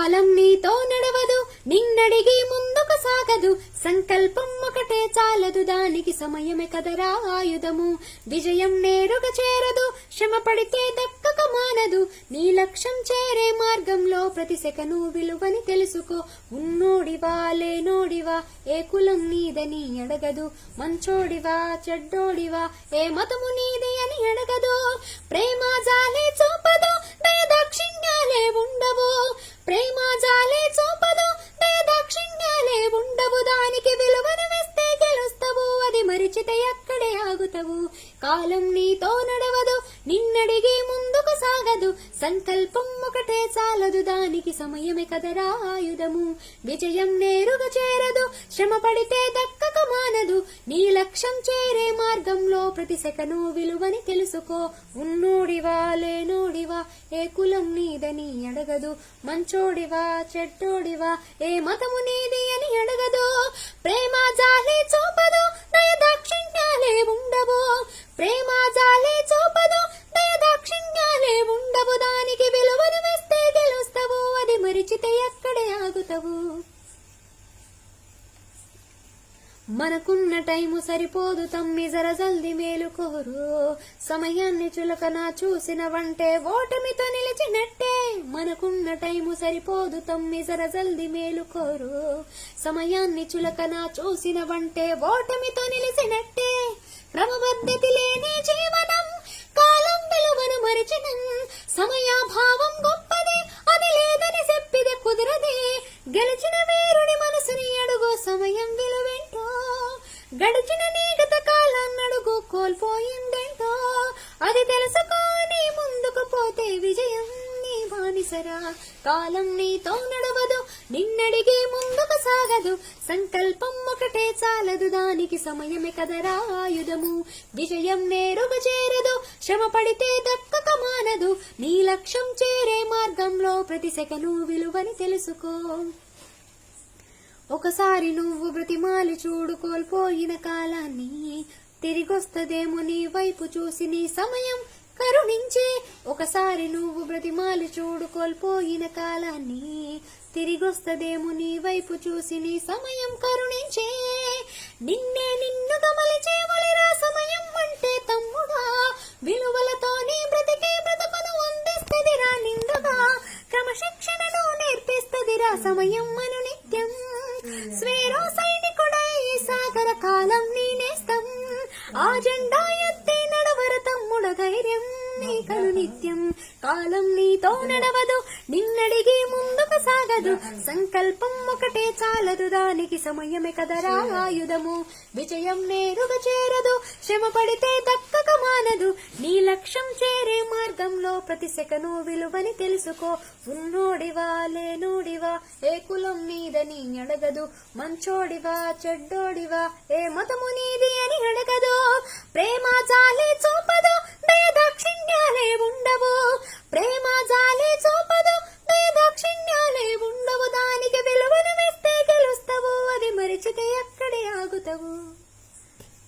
కాలం నీతో నడవదు, నిన్నడిగి ముందుకు సాగదు, సంకల్పం ఒకటే చాలదు, దానికి సమయమే కదరా ఆయుధము. విజయం నేరుగా చేరదు, శ్రమ పడితే దక్కక మానదు, నీ లక్ష్యం చేరే మార్గంలో ప్రతి సెకను విలువని తెలుసుకో. ఉన్నోడివా లేనోడివా ఏ కులం నీదని అడగదు, మంచోడివా చెడ్డోడివా ఏ మతము నీది అని అడగదు. ప్రేమ జాలే చూపదు, దయదాక్షిణ్యాలే ఉండవు, ప్రేమ జాలే చూపదు, దయదాక్షిణ్యాలే ఉండవు, దానికి విలువను వేస్తే గెలుస్తావు, అది మరిచితే అక్కడే ఆగుతావు. కాలం నీతో నడవదు, నిన్నడిగి ముందుకు సాగదు, సంకల్పం ఒకటే చాలదు, దానికి సమయమే కదరా ఆయుధము. విజయం నేరుగా చేరదు, శ్రమ పడితే దక్కక మానదు, నీ లక్ష్యం చేరే మార్గంలో ప్రతి సెకను విలువని తెలుసుకో. ఉన్నోడివా లేనోడివా ఏ కులం నీదని అడగదు, మంచోడివా చెడ్డోడివా ఏ మతము నీది అని అడగదు. ప్రేమ జాలే చూపదు, దయదాక్షిణ్యాలే ఉండవు, ప్రేమ జాలే చూపదు, దయదాక్షిణ్యాలే ఉండవు, దానికి విలువను వేస్తే గెలుస్తావు, అది మరిచితే అక్కడే ఆగుతావు. మనకున్న టైము సరిపోదు తమ్మి జర జల్ది మేలుకోరు, సమయాన్ని చులకన చూసినవంటే ఓటమితో నిలిచినట్టే. మనకున్న టైము సరిపోదు తమ్మి జర జల్ది మేలుకోరు, సమయాన్ని చులకన చూసినవంటే ఓటమితో నిలిచినట్టే. క్రమపద్ధతి లేని జీవనం, కాలం విలువను మరిచినం, సమయాభావం గొప్పదే అది లేదని చెప్పిదే కుదరదే. గెలిచిన వీరుని మనసుని అడుగు, సమయం విలువేంటో, గడిచిన నీ గత కాలం అడుగు, కోల్పోయిందేంటో అది తెలుసుకొని ముందుకు పోతే విజయం నీ బానిసరా. కాలం నీతో నడవదు, నిన్నడిగి ముందుకు సాగదు, సంకల్పం ఒకటే చాలదు, దానికి సమయమే కదరా ఆయుధము. విజయం నేరుగా చేరదు, శ్రమ పడితే దక్కక మానదు, నీ లక్ష్యం చేరే మార్గంలో ప్రతి సెకను విలువని తెలుసుకో. ఒకసారి నువ్వు బ్రతిమాలి చూడు కోల్పోయిన కాలాన్ని, తిరిగొస్తదేమో నీ వైపు చూసి నీ సమయం కరుణించే. ఒకసారి నువ్వు బ్రతిమాలి చూడు కోల్పోయిన కాలాన్ని, తిరిగొస్తదేమో నీ వైపు చూసి నీ సమయం కరుణించే. నిన్నే నిన్నుగా మలిచేవలిరా సమయం అంటే తమ్ముడా, విలువలతో నీ బ్రతికే బ్రతుకును అందిస్తదిరా నిండుగా, క్రమశిక్షణను నేర్పిస్తదిరా సమయం అను నిత్యం. స్వేరో సైనికుడై సాగర కాలం నీ నేస్తం, ఆ జెండా ఎత్తి నడవర తమ్ముడ ధైర్యం నీకను నిత్యం. కాలం నీతో నడవదు, నిన్నడిగి ముందుకు సాగదు, సంకల్పం ఒకటే చాలదు, దానికి సమయమే కదరా ఆయుధము. విజయం నేరుగా చేరదు, శ్రమ పడితే దక్కక మానదు, నీ లక్ష్యం చేరే మార్గంలో ప్రతి సెకను విలువని తెలుసుకో. ఉన్నోడివా లేనోడివా ఏ కులం నీదని అడగదు, మంచోడివా చెడ్డోడివా ఏ మతము నీది అని అడగదు. ప్రేమ జాలే చూపదు, దయదాక్షిణ్యాలే ఉండవు, ప్రేమ జాలే చూపదు,